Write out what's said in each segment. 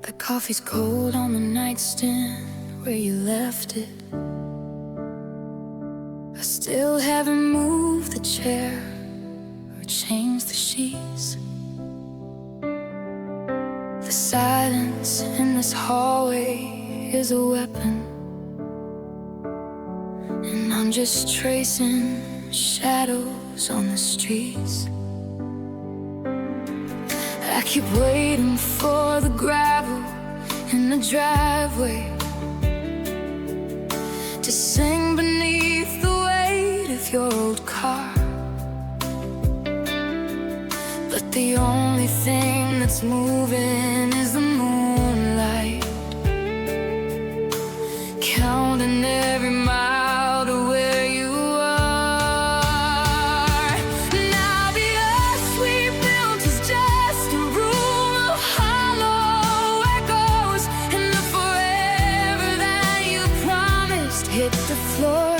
The coffee's cold on the nightstand where you left it. I still haven't moved the chair or changed the sheets. The silence in this hallway is a weapon, and I'm just tracing shadows on the streets. I keep waiting for the gravel in the driveway to sing beneath the weight of your old car. But the only thing that's moving is the moonlight, counting every mile to where you are. Now the earth we built is just a room of hollow echoes, and the forever that you promised hit the floor.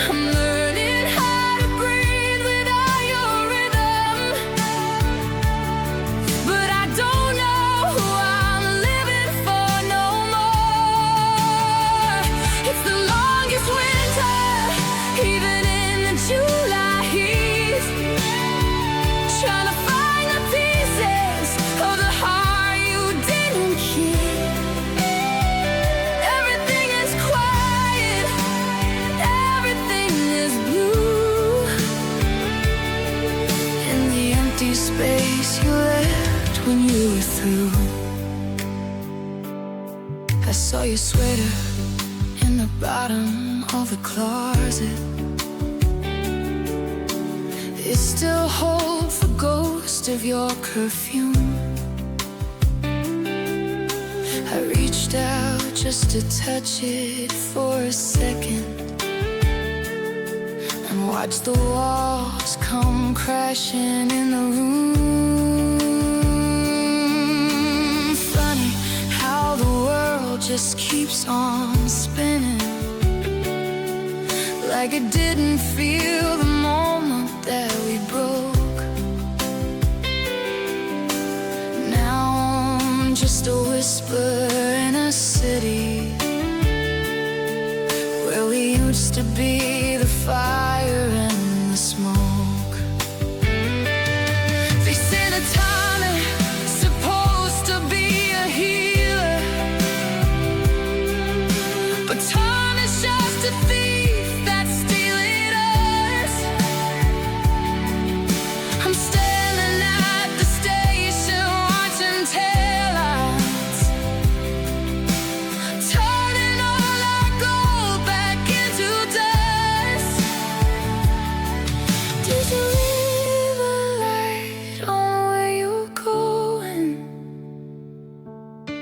I'm learning how to breathe without your rhythm, but I don't know who I'm living for no more. It's the longest winter, even in the July heat, trying to find the pieces of the heart you didn't keep. Everything is quiet, everything is blue, in the empty space you left when you were through. I saw your sweater in the bottom of the closet. It still holds the ghost of your perfume. I reached out just to touch it for a second and watch the walls come crashing in the room. Funny how the world just keeps on spinning, like it didn't feel the moment that we broke. Now I'm just a whisper in a city where we used to be the fire and the smoke. They say the time is supposed to be a healer, but time is just a thief that's stealing us. I'm standing at the station watching taillights, turning all our gold back into dust. Did you leave a light on where you're going,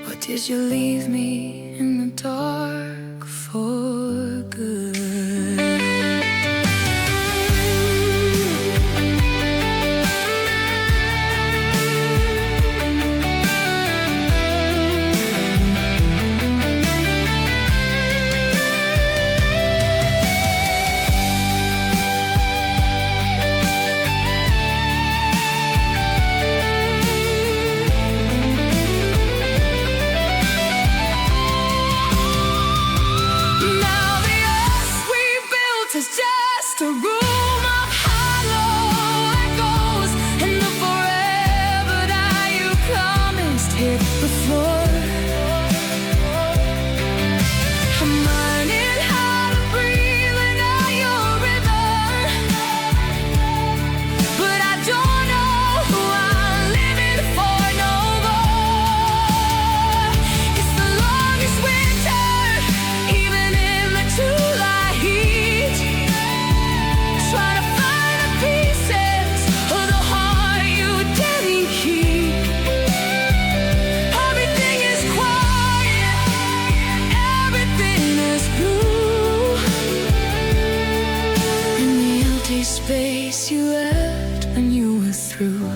or did you leave me in the dark for good? Now the earth we built is just a room of hollow echoes, and the forever that you promised hit the floor. I'm learning how to breathe without your rhythm, but I don't know who I'm living for no more. It's the longest winter, even in the July heat, trying to find the pieces of the heart you didn't keep. Everything is quiet, everything is blue, in the empty space you left when you were through.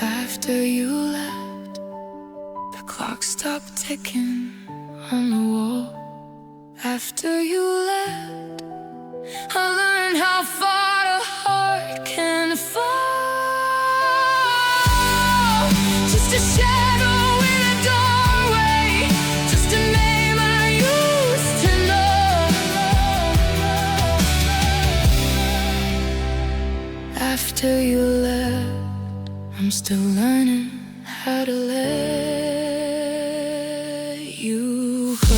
After you left, the clock stopped ticking on the wall. After you left, I learned how far a heart can fall. a shadow in a doorway, just a name I used to know. After you left, I'm still learning how to let you go.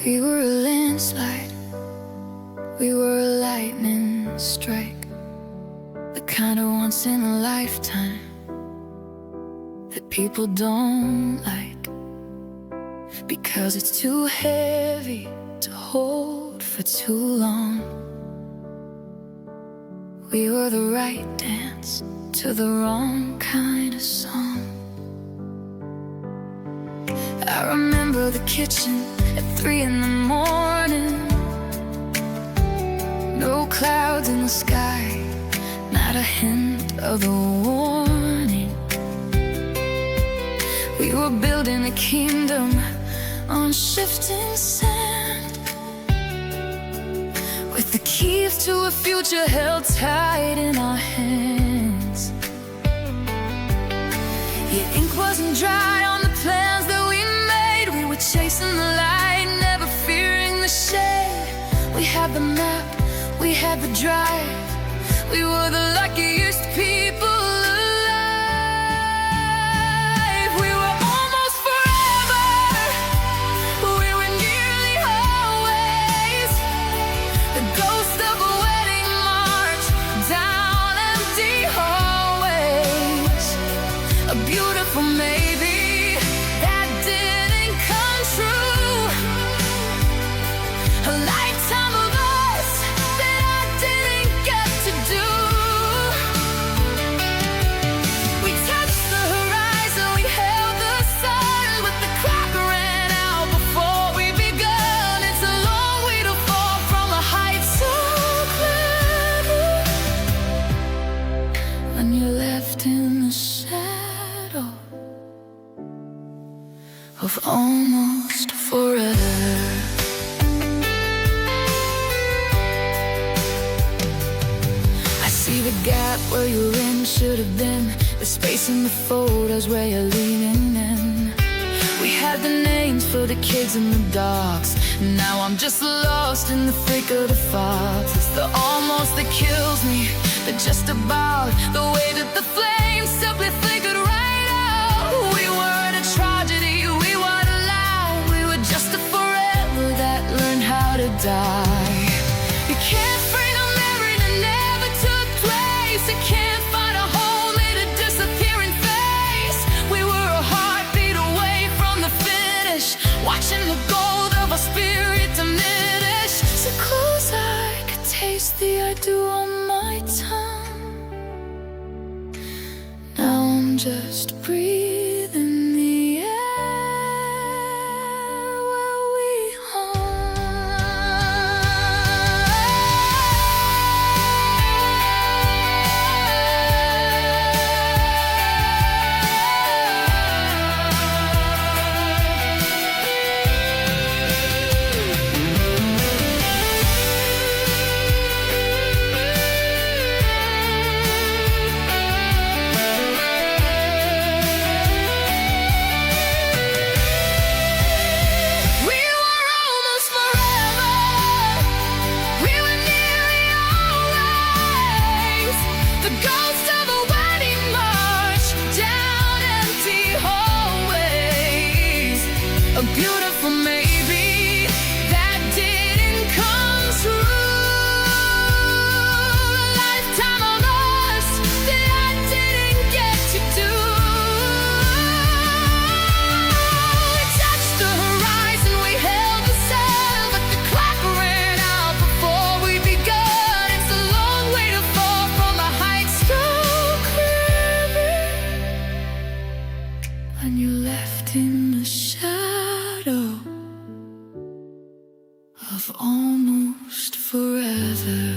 We were a landslide, we were a lightning strike, the kind of once in a lifetime that people don't like, because it's too heavy to hold for too long. We were the right dance to the wrong kind of song. I remember the kitchen at 3 in the morning, no clouds in the sky, not a hint of a warning. We were building a kingdom on shifting sand, with the keys to a future held tight in our hands. Your ink wasn't dry on the plans that we made. We were chasing the light, never fearing the shade. We had the map, we had the drive, we were the luckiest people alive. We were almost forever, we were nearly always the ghost of a wedding march down empty hallways. A beautiful maybe that didn't come true, a lifetime of us that I didn't get to do. We touched the horizon, we held the sun, but the clock ran out before we begun. It's a long way to fall from a height so clever, when you're left in the shadow of almost forever. I see the gap where your end should have been, the space in the photos where you're leaning in. We had the names for the kids and the dogs, and now I'm just lost in the thick of the fog. It's the almost that kills me, the just about, the way that the flames simply flickered right out. We weren't a tragedy, we weren't alive, we were just a forever that learned how to die. You can't frame a memory that never took place, you can't find a home in a disappearing face. We were a heartbeat away from the finish, watching the gold of our spirit diminish. So close I could taste the I do on my tongue. Now I'm just breathing the air where we a beautiful maybe that didn't come true. of almost forever.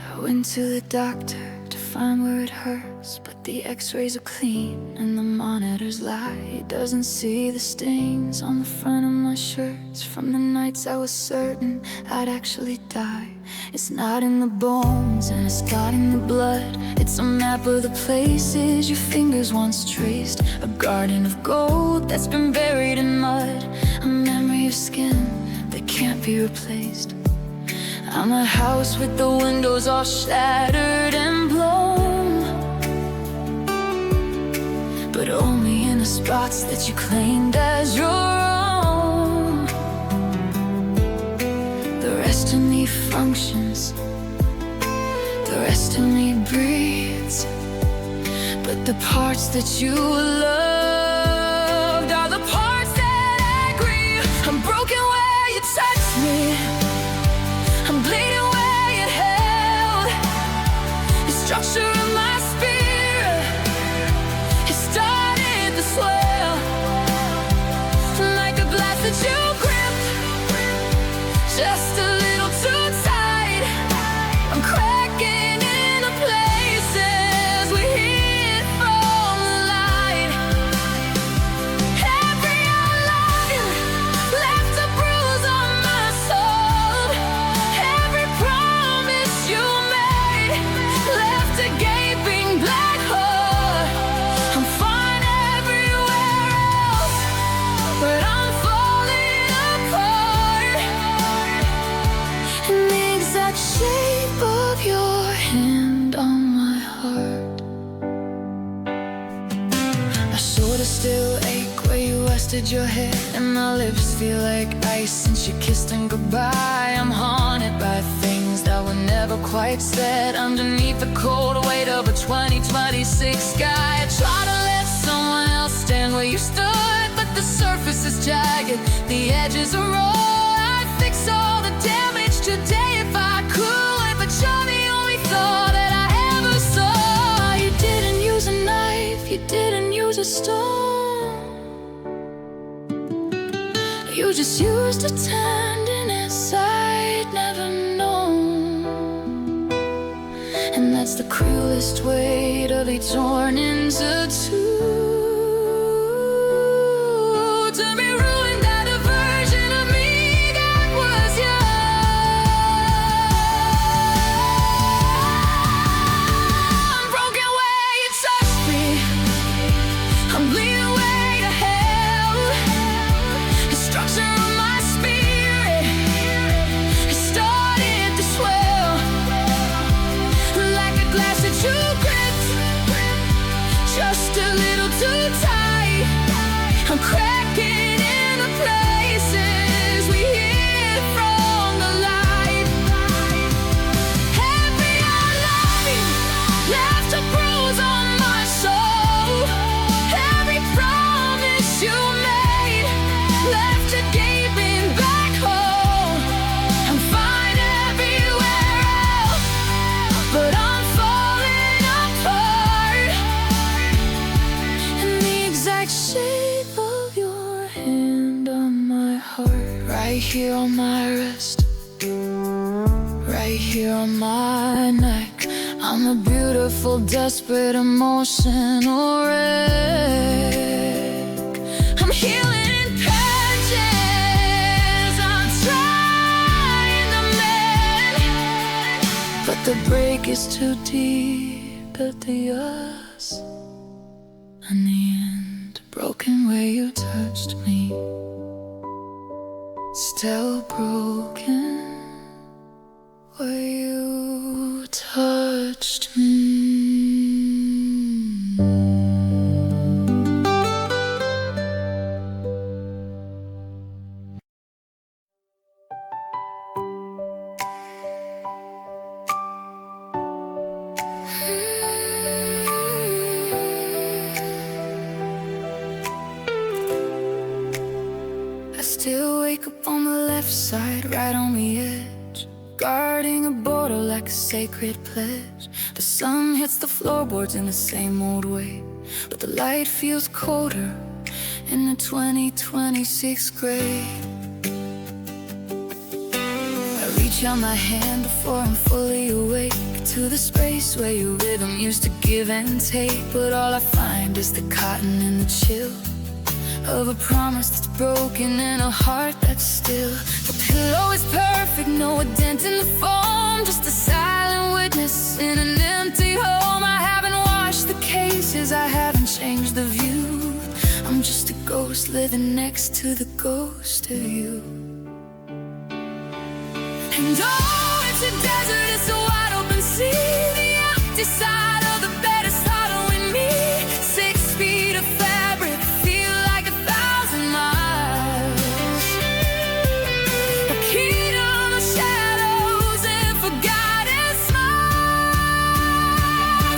I went to the doctor to find where it hurts, but the x-rays are clean and the monitors lie. He doesn't see the stains on the front of my shirts from the nights I was certain I'd actually die. It's not in the bones and it's not in the blood. It's a map of the places your fingers once traced, a garden of gold that's been buried in mud, a memory of skin that can't be replaced. I'm a house with the windows all shattered and blown, but only in the spots that you claimed as your own. The rest of me functions, the rest of me breathes, but the parts that you loved are the parts that I grieve. I'm broken where you touched me, I'm bleeding where you held. The structure of my spirit, it started to swell, like a glass that you gripped just a little too tight. I'm cracking in the places we hid from the light. Every I love you left a bruise on my soul. Every promise you made left a gaping black hole. I'm fine everywhere else, but I'm falling apart. In the exact shape of your hand on my heart. I sorta still ache where you rested your head, and my lips feel like ice since you kissed them goodbye. I'm haunted by things that were never quite said underneath the cold weight of a 2026 sky. I try to let someone else stand where you stood, but the surface is jagged, the edges are raw. I'd fix all the damage today if I could, but you're the only thought that I ever saw. You didn't use a knife, you didn't use a stone, you just used a tenderness I'd never known. And that's the cruelest way to be torn into two, to be ruined by the version of me that was yours. I'm broken where you touched me, I'm bleeding where you held. The structure of my spirit, it started to swell, like a glass that you gripped just a little too tight. I'm cracking in the places we hid from the light. Every I love you left a bruise on my soul. Every promise you made left a gaping black hole. I'm fine everywhere else, but I'm falling apart. In the exact shape of your hand on my heart, right here on my wrist, right here on my neck. I'm a beautiful, desperate, emotional wreck. I'm healing in patches, I'm trying to mend, but the break is too deep at the us. In the end, broken where you touched me, still broken where you touched me. I still still wake up on the left side, right on the edge, guarding a border like a sacred pledge. The sun hits the floorboards in the same old way, but the light feels colder in the 2026 grade. I reach out my hand before I'm fully awake to the space where your rhythm used to give and take, but all I find is the cotton and the chill of a promise that's broken and a heart that's still. The pillow is perfect, no dent in the foam, just a silent witness in an empty home. I haven't washed the cases, I haven't changed the view. I'm just a ghost living next to the ghost of you. And oh, it's a desert, it's a wide open sea. The empty side of the bed is following me. 6 feet of fabric feel like 1,000 miles. A key to the shadows and forgotten smiles.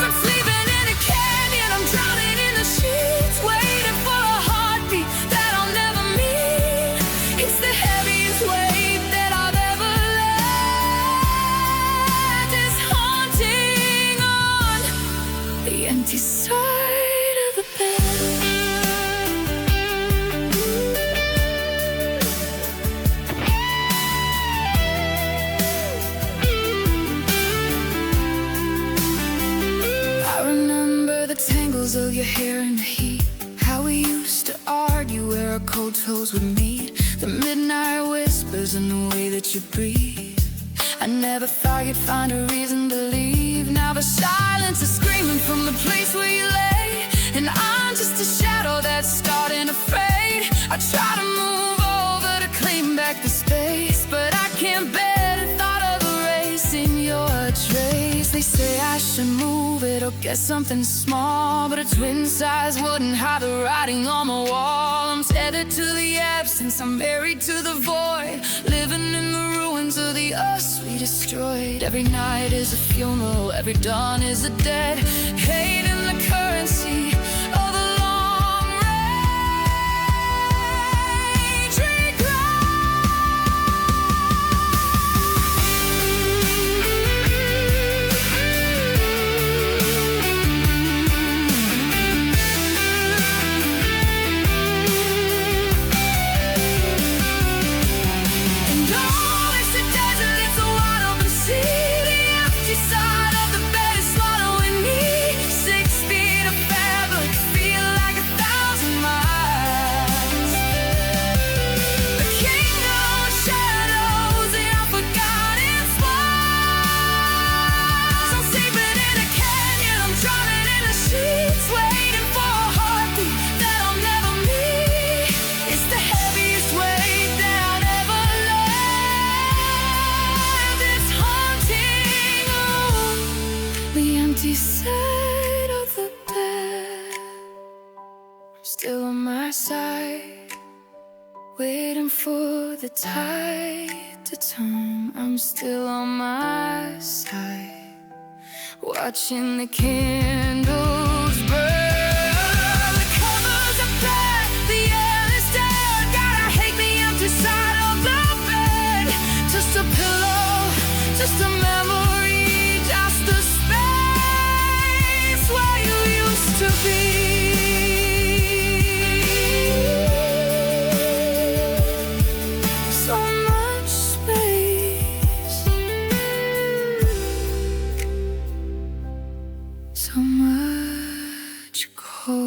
I'm sleeping in a canyon, I'm drowning in the sheets, waiting for a heartbeat that I'll never meet. It's the heaviest weight that I've ever left. It's haunting on the empty side of the bed. I remember the tangles of your hair in the heat, how we used to argue where our cold toes would meet, the midnight whispers and the way that you breathe. I never thought you'd find a reason to leave. Now the silence is screaming from the place where you lay, and I'm just a shadow that's starting to fade. I try to move over to claim back the space, but I can't bear the thought of erasing your trace. They say I should move it or get something small, but a twin-size wouldn't hide the writing on the wall. I'm tethered to the absence, I'm married to the void, living in the ruins of the us we destroyed. Every night is a funeral, every dawn is a dead. Hate in the currency of a long range And oh, it's a desert, it's a wide open sea. The empty side of the bed is swallowing me. 6 feet of fabric feel like 1,000 miles. The kingdom of shadows and unforgotten smiles. I'm sleeping in a canyon, I'm drowning in the sheets, waiting for a heartbeat that I'll never meet. It's the heaviest weight that I'll ever left. It's haunting on the empty side of the bed. Still on my side, waiting for the tide to turn. I'm still on my side, watching the candles burn. The covers are black, the air is dead. God, I hate the empty side of the bed. Just a pillow, just a memory, just a space where you used to be. So much space, so much cold.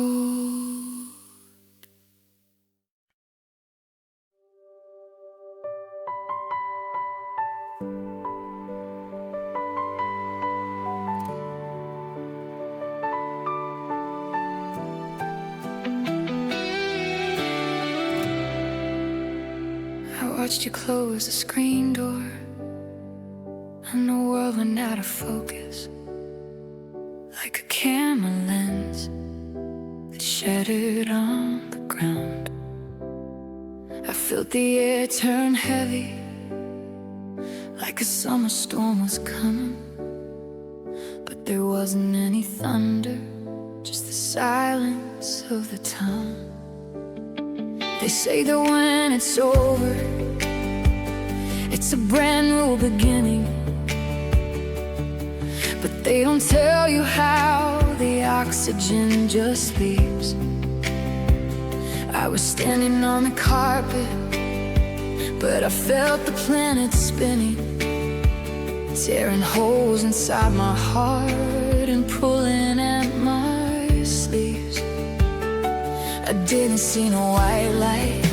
I watched you close the screen door, and the world went out of focus, like a camera lens that shattered on the ground. I felt the air turn heavy, like a summer storm was coming, but there wasn't any thunder, just the silence of the town. They say that when it's over, it's a brand new beginning. But they don't tell you how the oxygen just leaves. I was standing on the carpet, but I felt the planet spinning, tearing holes inside my heart and pulling at my sleeves. I didn't see no white light,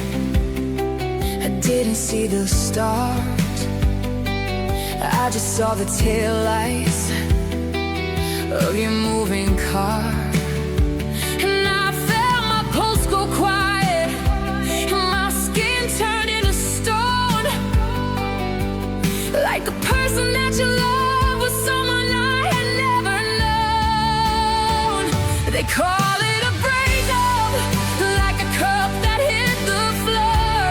I didn't see the stars, I just saw the taillights of your moving car. And I felt my pulse go quiet, and my skin turned into stone, like the person that you love was someone I had never known. They call it a breakup, like a cup that hit the floor,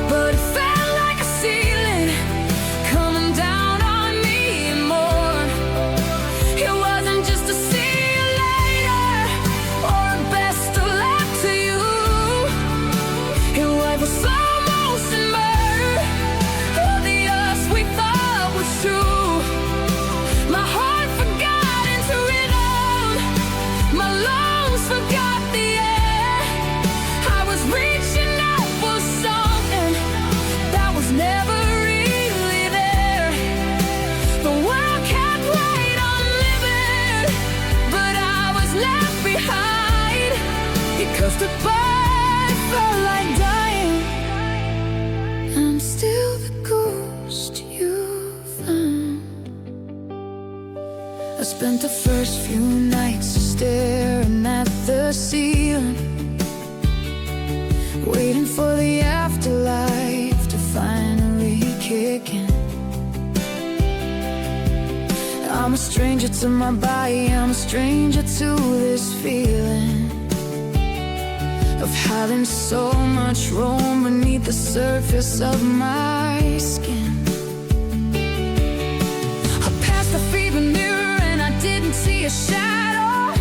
but it felt like a ceiling coming down on me more. It wasn't just a see you later or a best of luck to you. It was slow motion murder of the us we thought was true. My heart forgot into rhythm, my lungs forgot the air. I was reaching out for something that was never really there. The world kept right on living, but I was left behind, because goodbye felt like dying. I'm still the ghost you found. I spent the first few nights staring at the ceiling, waiting for the afterlife to finally kick in. I'm a stranger to my body, I'm a stranger to this feeling of having so much room beneath the surface of my skin. I passed the fever mirror and I didn't see a shadow,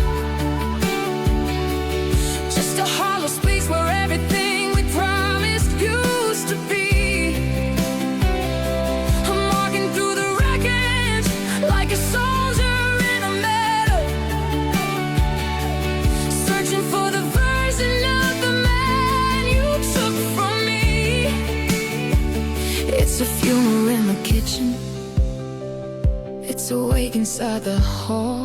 just a hollow space where everything we promised used to be. I'm walking through the wreckage like a soldier in a meadow, searching for the version of the man you took from me. It's a funeral in the kitchen, it's a wake inside the hall.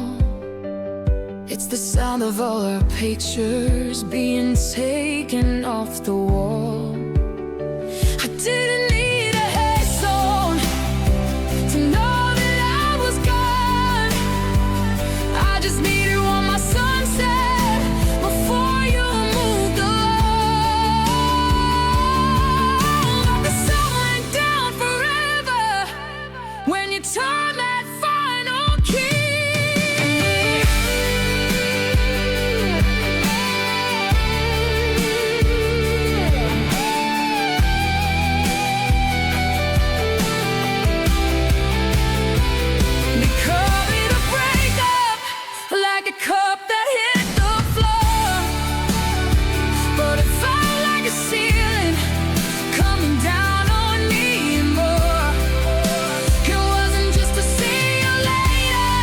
It's the sound of all our pictures being taken off the wall. I didn't need a hate song to know that I was gone. I just needed one more sunset before you moved along. But the sun went down forever when you turned that final key. They call it a breakup, like a cup that hit the floor, but it felt like a ceiling coming down on me more. It wasn't just a see you later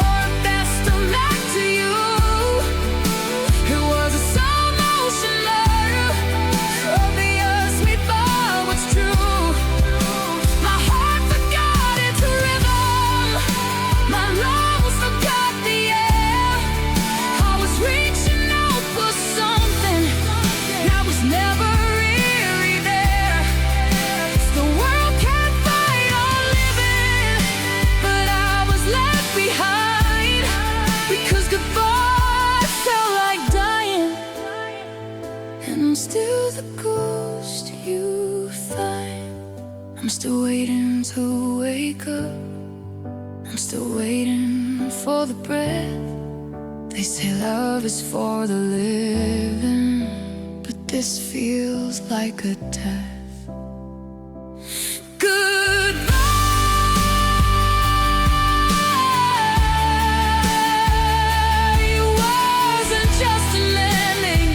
or a best of luck to you. It was a slow motion murder of the us we thought was true. My heart forgot its rhythm, my lungs forgot the air. I was reaching out for something that was never really there. The world kept right on living, but I was left behind, because goodbye felt like dying. And I'm still the ghost you find. I'm still waiting to wake up, I'm still waiting for the breath. They say love is for the living, but this feels like a death. Goodbye. It wasn't just an ending,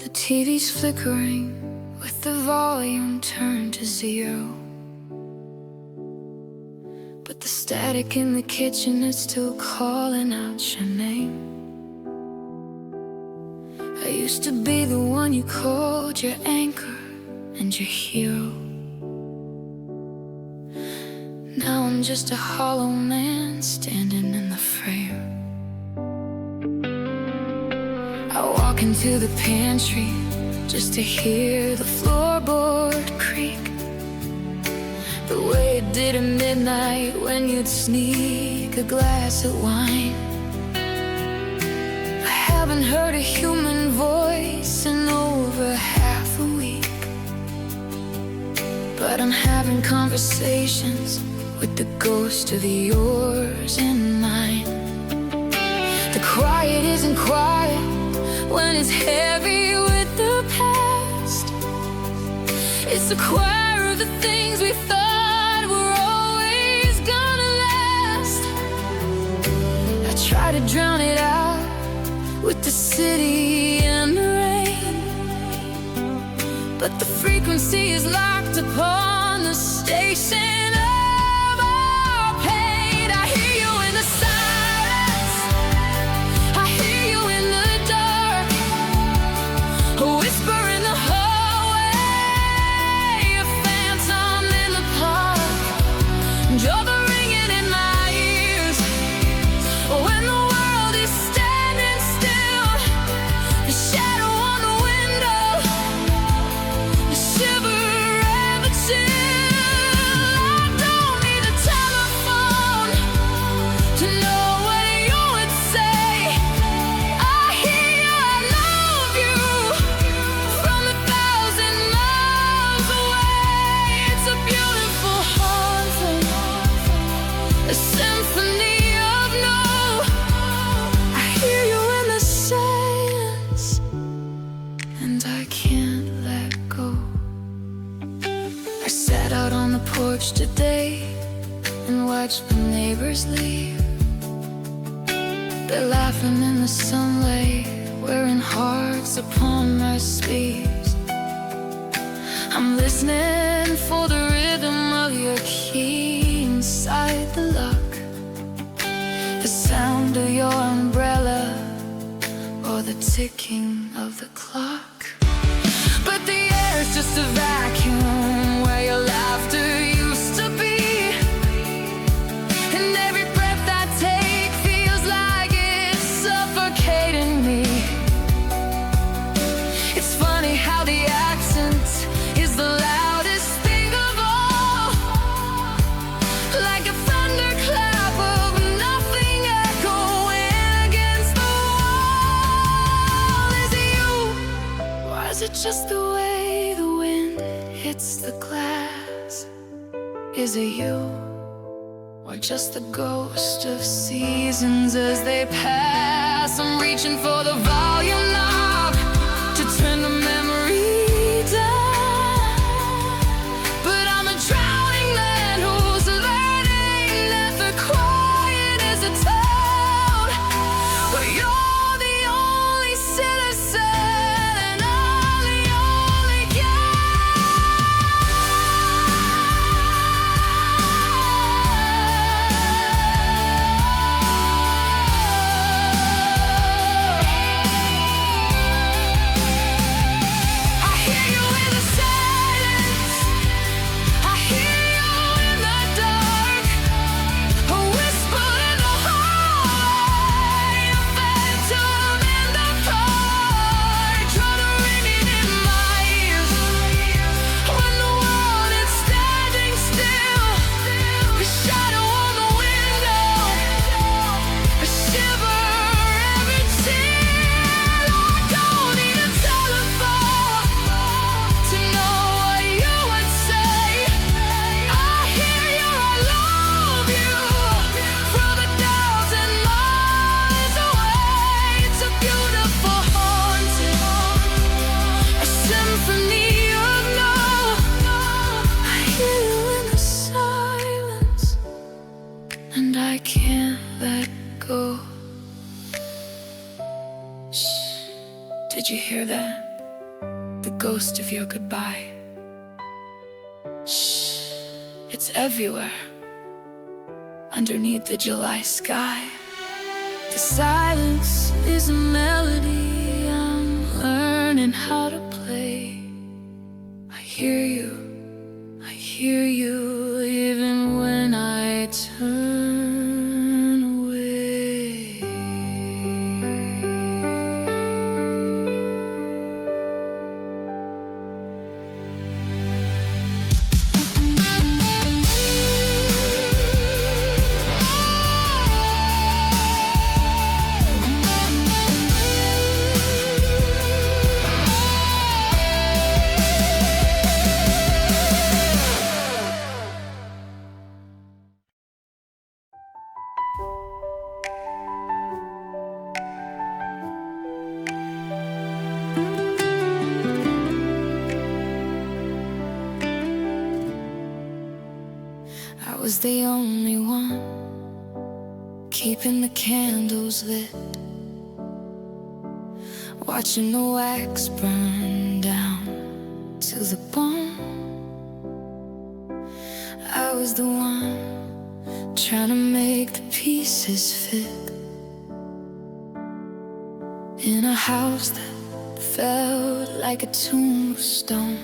The TV's flickering with the volume turned to 0. But the static in the kitchen is still calling out your name. I used to be the one you called your anchor and your hero. Now I'm just a hollow man standing in the frame. I walk into the pantry just to hear the floorboard creak, the way it did at midnight when you'd sneak a glass of wine. I haven't heard a human voice in over half a week, but I'm having conversations with the ghost of yours and mine. The quiet isn't quiet when it's heavy with the past. It's the choir of the things we thought were always gonna last. I try to drown it out with the city and the rain, but the frequency is locked upon the station of our pain. I hear you in the silence, I hear you in the dark, a whisper in the hallway, a phantom in the park. You're the ringing in my ears when the world is standing still. The shadow on the window, the shiver and the chill. I don't need a telephone to know what you would say. I hear you, I love you from 1,000 miles away. It's a beautiful haunting, a symphony of no. I hear you in the silence, and I can't let go. I sat out on the porch today and watched the neighbors leave. They're laughing in the sunlight, wearing hearts upon their sleeves. I'm listening for the rhythm of your key inside the lock, the sound of your umbrella, or the ticking of the clock. But the air's just a vacuum where your laughter used to be, and every breath I take feels like it's suffocating me. It's funny how the accent is the loudest thing of all, like a thunderclap of nothing echoing against the wall. Is it you, or is it just the way the wind hits the glass? Is it you, or just the ghost of seasons as they pass? I'm reaching for the volume knob to turn the memory down, but I'm a drowning man who's learning that the quiet is a toad. But you're the only citizen, and I'm the only I hear you in the silence, I hear you in the dark, a whisper in the hallway, a phantom in the park. Try to ring it in my ears when the world is standing still. The shadow on the window, a shiver every chill. I don't need a telephone to know what you would say. I hear you, I love you from 1,000 miles away. It's a beautiful haunting, a symphony of no. I hear you in the silence, and I can't let go. Shh, did you hear that? the ghost of your goodbye. Shh, it's everywhere, underneath the July sky. The silence is a melody I'm learning how to play. I hear you, even when I turn away. I was the only one keeping the candles lit, watching the wax burn down to the bone. I was the one trying to make the pieces fit in a house that felt like a tombstone.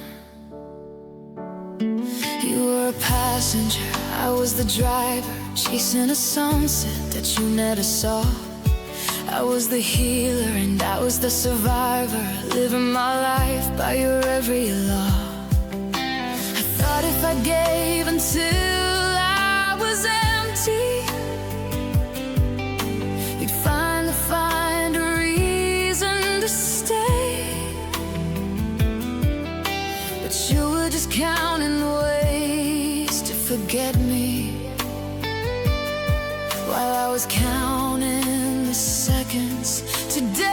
You were a passenger, I was the driver, chasing a sunset that you never saw. I was the healer and I was the survivor, living my life by your every law. I thought if I gave until I was empty, you'd finally find a reason to stay. But you were just counting the ways to forget me, while I was counting the seconds today.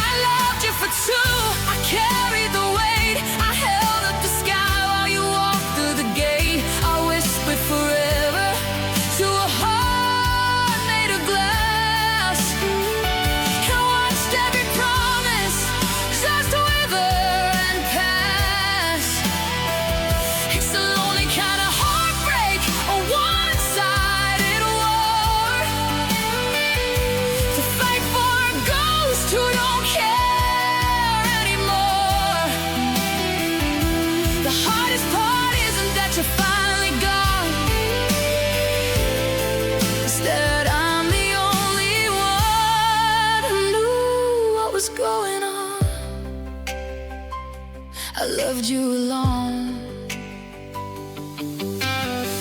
I loved you for two, I carried the weight, I held up the sky while you walked through the gate. I whispered forever to a heart made of glass, and watched every promise just wither and pass. It's a lonely kind of heartbreak, a one-sided war, to fight for a ghost who don't care anymore. The hardest part isn't that you're finally gone, it's that I'm the only one who knew what was going on. I loved you alone.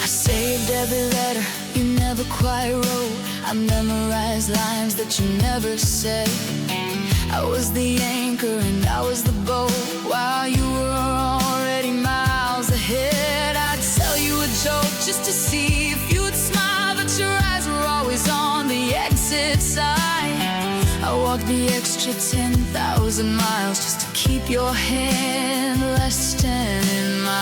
I saved every letter you never quite wrote, I memorized lines that you never said. I was the anchor and I was the boat, while you were already miles ahead. I'd tell you a joke just to see if you'd smile, but your eyes were always on the exit sign. I walked the extra 10,000 miles just to keep your hand resting in mine.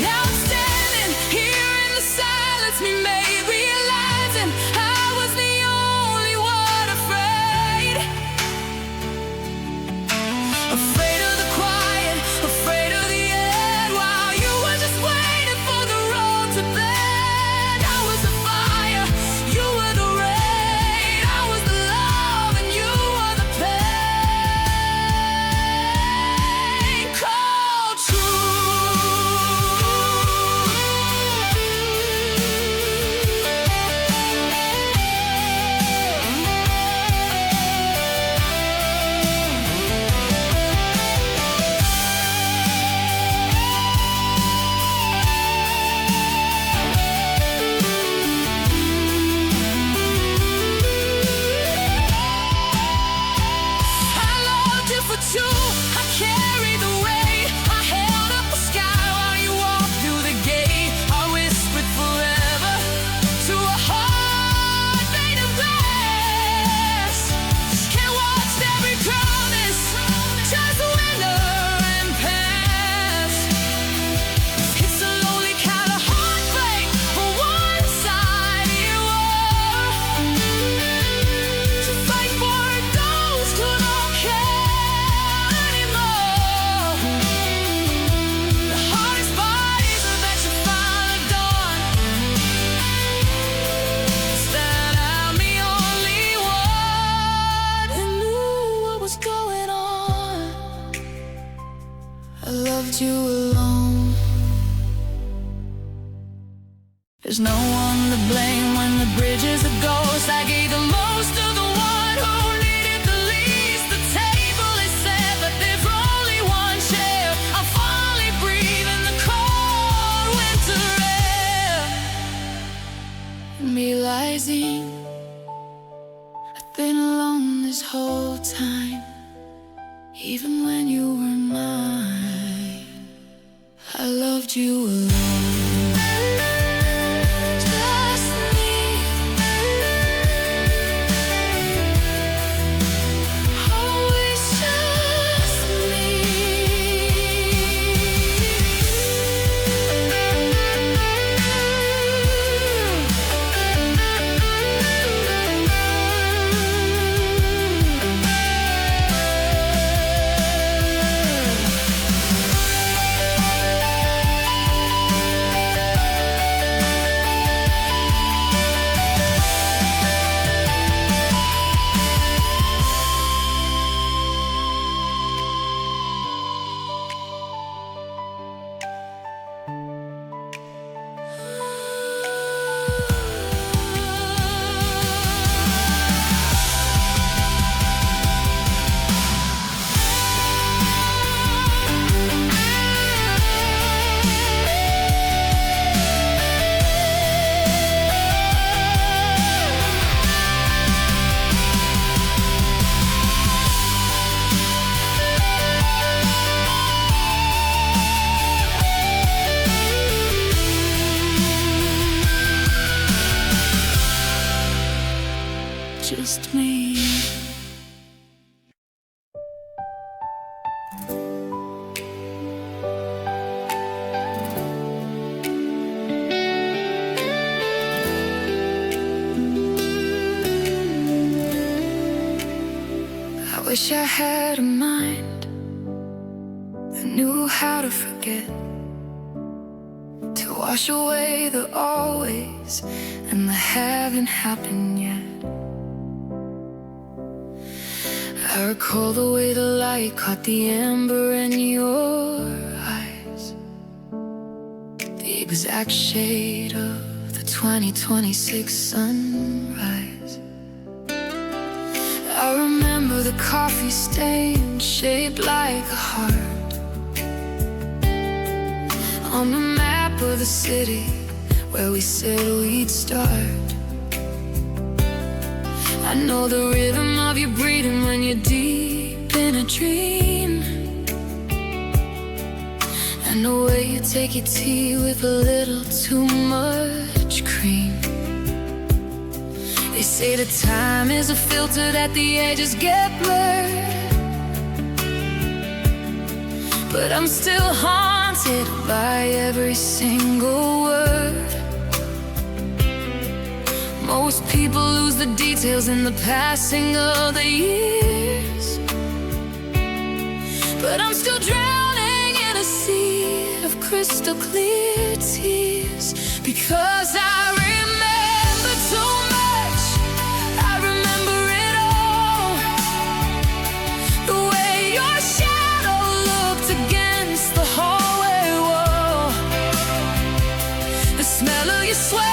Now I'm standing here in the silence, me made realizing I was the only one afraid. Afraid of the quiet, afraid of the end, while you were just waiting for the road to bend. I was the fire, you were the rain, I was the love and you were the pain. left you alone. There's no one to blame when the bridge is a ghost. I gave the most to the one who needed the least. The table is set, but there's only one chair. I'm finally breathing the cold winter air. Realizing I've been alone this whole time, even when you were mine. I loved you alone. Just me. I wish I had a mind that knew how to forget, to wash away the always and the haven't happened yet. I recall the way the light caught the ember in your eyes, the exact shade of the 2026 sunrise. I remember the coffee stain shaped like a heart on the map of the city where we said we'd start. I know the rhythm of your breathing when you're deep in a dream, and the way you take your tea with a little too much cream. They say the time is a filter, that the edges get blurred, but I'm still haunted by every single word. Most people lose the details in the passing of the years, but I'm still drowning in a sea of crystal clear tears, because I remember too much. I remember it all, the way your shadow looked against the hallway wall, the smell of your sweat,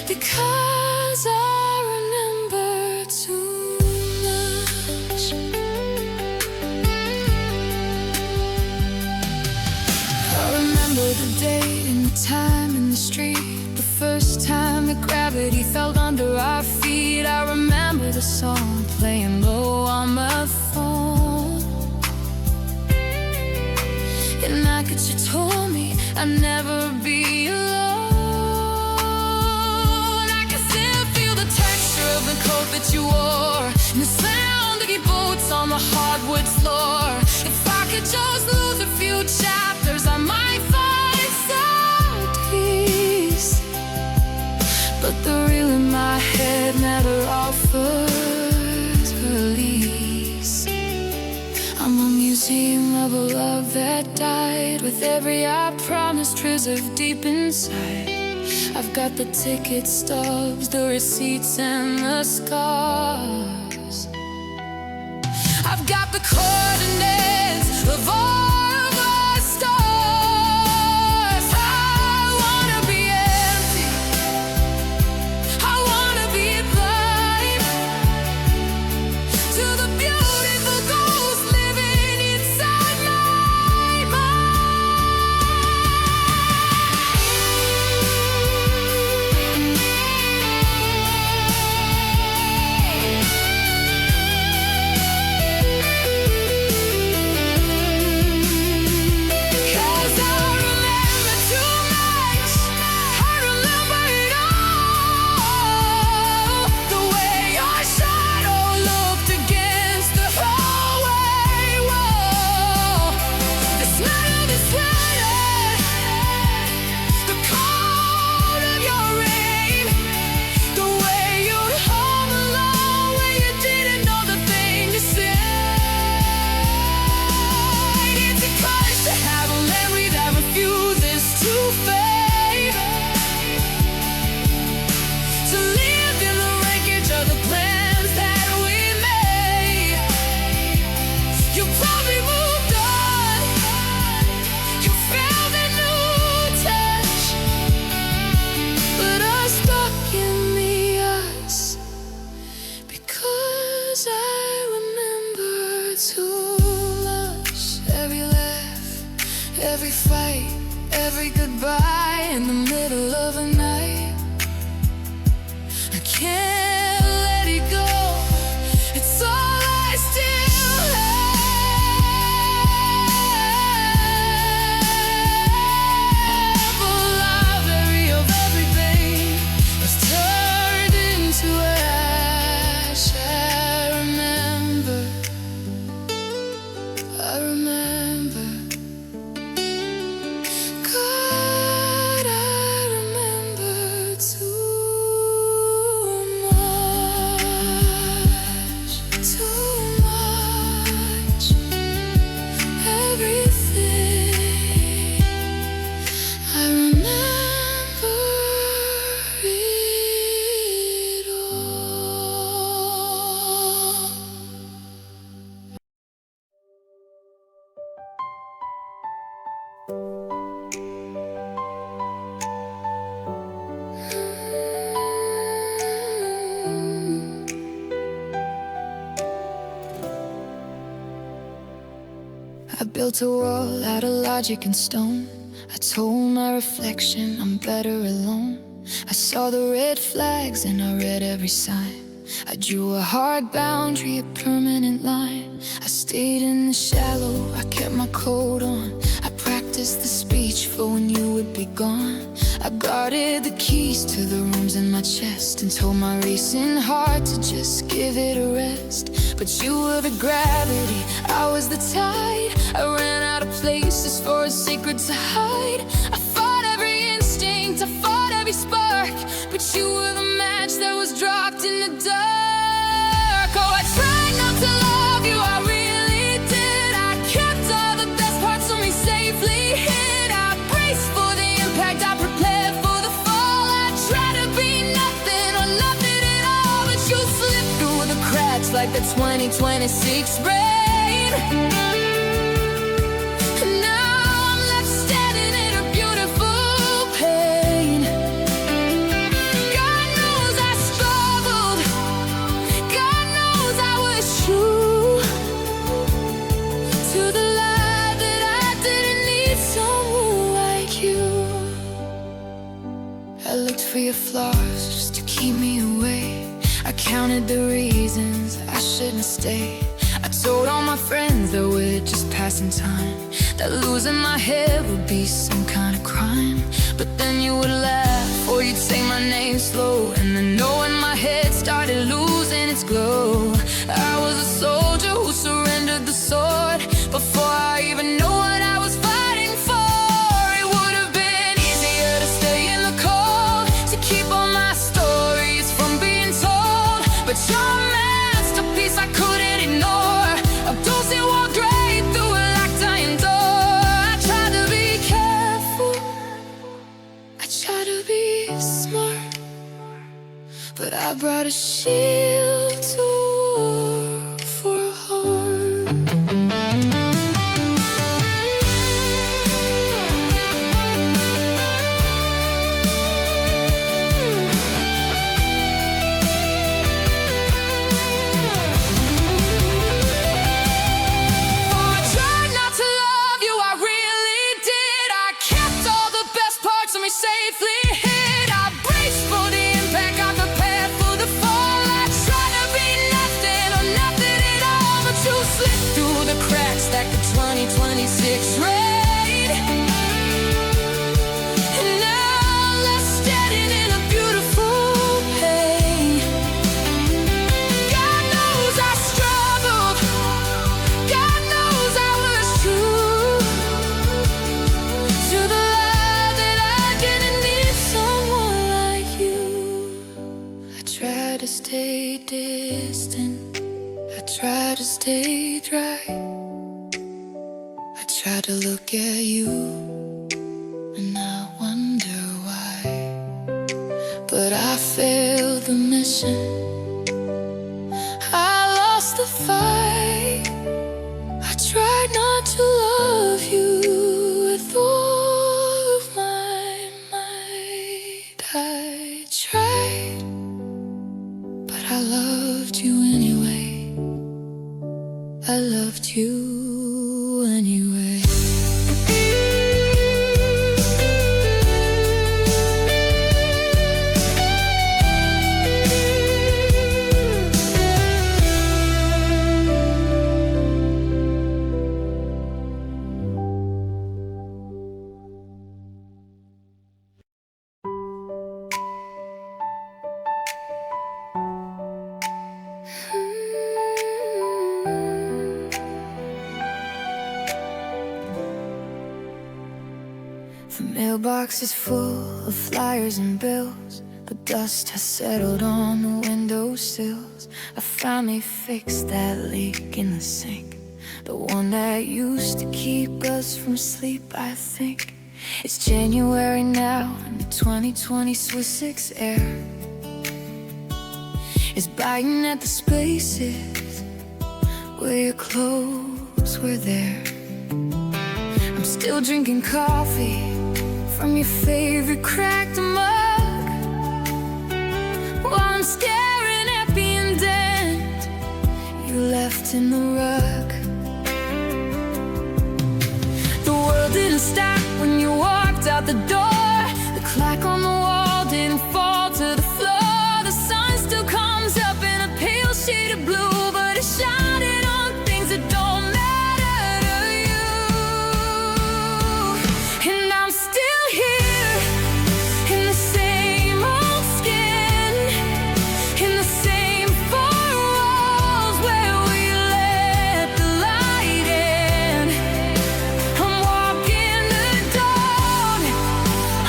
because I remember too much. I remember the date and the time in the street, the first time that gravity felt under our feet. I remember the song playing low on my phone, and I could, you told me I'd never be alone. I can still feel the texture of the cold and the sound of your boots on the hardwood floor. If I could just lose a few chapters, I might find some peace. But the reel in my head never offers release. I'm a museum of a love that died, with every I promised preserved deep inside. I've got the ticket stubs, the receipts, and the scars. I've got the coordinates of all of our stars. I wanna be empty, I wanna be blind to the beautiful ghost living inside my mind. Cause I remember too much, I remember it all. The way your shadow looked against the hallway wall, the smell of the sweater, the cold of your rain, the way you'd home alone when you didn't know the thing to say. It's a curse to have a memory that refuses to fade, to live in the wreckage of the plans that we made. You probably moved on, you found a new touch, but I'm stuck in the us, because I remember too much. Every laugh, every fight, every goodbye in the middle of a night. I can't let it go, it's all I still have. A library of everything was turned into ash. I remember, I remember. God, I remember too much, too much. Everything, I remember it all. I built a wall out of logic and stone. I told my reflection I'm better alone. I saw the red flags and I read every sign. I drew a hard boundary, a permanent line. I stayed in the shallow, I kept my coat on. I practiced the speech for when you would be gone. I guarded the keys to the rooms in my chest and told my racing heart to just give it a rest. But you were the gravity, I was the tide. I ran out of places for a secret to hide. I fought every instinct, I fought every spark, but you were the match that was dropped in the dark. Oh, I tried not to love you, I really did. I kept all the best parts of me safely hid. I braced for the impact, I prepared for the fall. I tried to be nothing or nothing at all, but you slipped through the cracks like the 2026 rain. Now I'm left standing in a beautiful pain. God knows I struggled, God knows I was true to the lie that I didn't need someone like you. I looked for your flaws just to keep me away. I counted the reasons I shouldn't stay. I told all my friends that we're just passing time, that losing my head would be some kind of crime. But then you would laugh or you'd say my name slow, and then knowing my head started losing its glow. to be smart, but I brought a shield to war for a heart. Oh, I tried not to love you, I really did. I kept all the best parts of me safely hid. I braced for the impact, I prepared for the fall. I tried to be nothing or nothing at all, but you slipped through the cracks like the 2026 rain. And now I'm left standing in a beautiful pain. God knows I struggled, God knows I was true to the lie that I didn't need someone like you. I tried to stay distant, I tried to stay dry, I tried to look at you and I wonder why. But I failed the mission, I lost the fight. I tried not to love you with all of my might. I tried, but I loved you anyway. I loved you anyway. The mailbox is full of flyers and bills, but dust has settled on the windowsills. I finally fixed that leak in the sink, the one that used to keep us from sleep, I think. It's January now, and the 2020 Swiss 6 air is biting at the spaces where your clothes were there. I'm still drinking coffee from your favorite cracked mug, while I'm staring at the indent you left in the rug. The world didn't stop when you walked out the door. The clock on the wall didn't fall to the floor. The sun still comes up in a pale shade of blue, but it's shining on things that don't matter to you. And I'm still here in the same old skin, in the same four walls where we let the light in. I'm walking the dog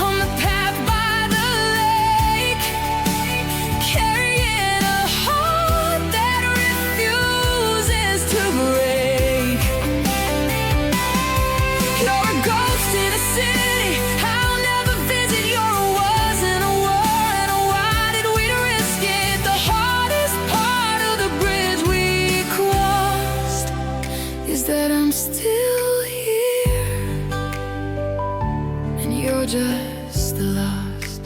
on the path by the lake, carrying a heart that refuses to break. You're a ghost in a city I'll never visit. You're a wasn't a war, and why did we risk it? The hardest part of the bridge we crossed is that I'm still here, and you're just lost.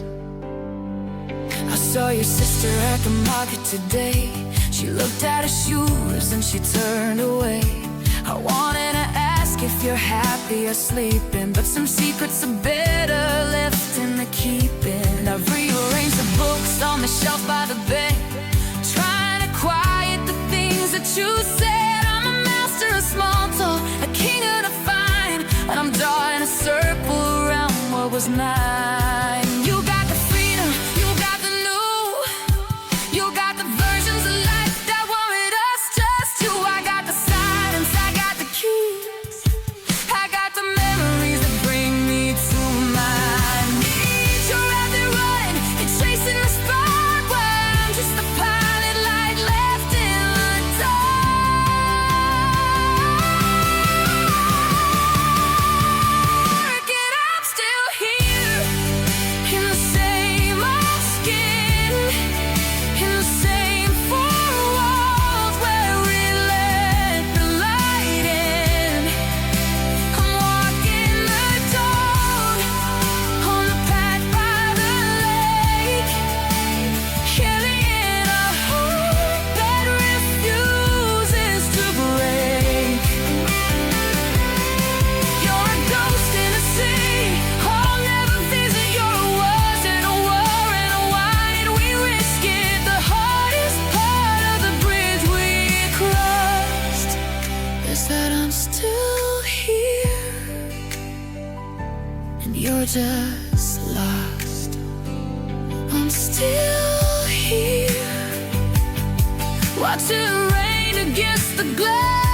I saw your sister at the market today. She looked at her shoes and she turned away. I wanted to ask if you're happy or sleeping, but some secrets are better left in the keeping. I've rearranged the books on the shelf by the bed, trying to quiet the things that you said. I'm a master of small talk, a king of the fine, and I'm drawing a circle around what was mine. You got the freedom, you got the new, you got the versions of life that worried us just two. I got the silence, I got the keys, I got the memories that bring me to my knees. You're out there running, you're chasing the spark, while I'm just a pilot light left in the dark. And I'm still here I'm still here, watching rain against the glass.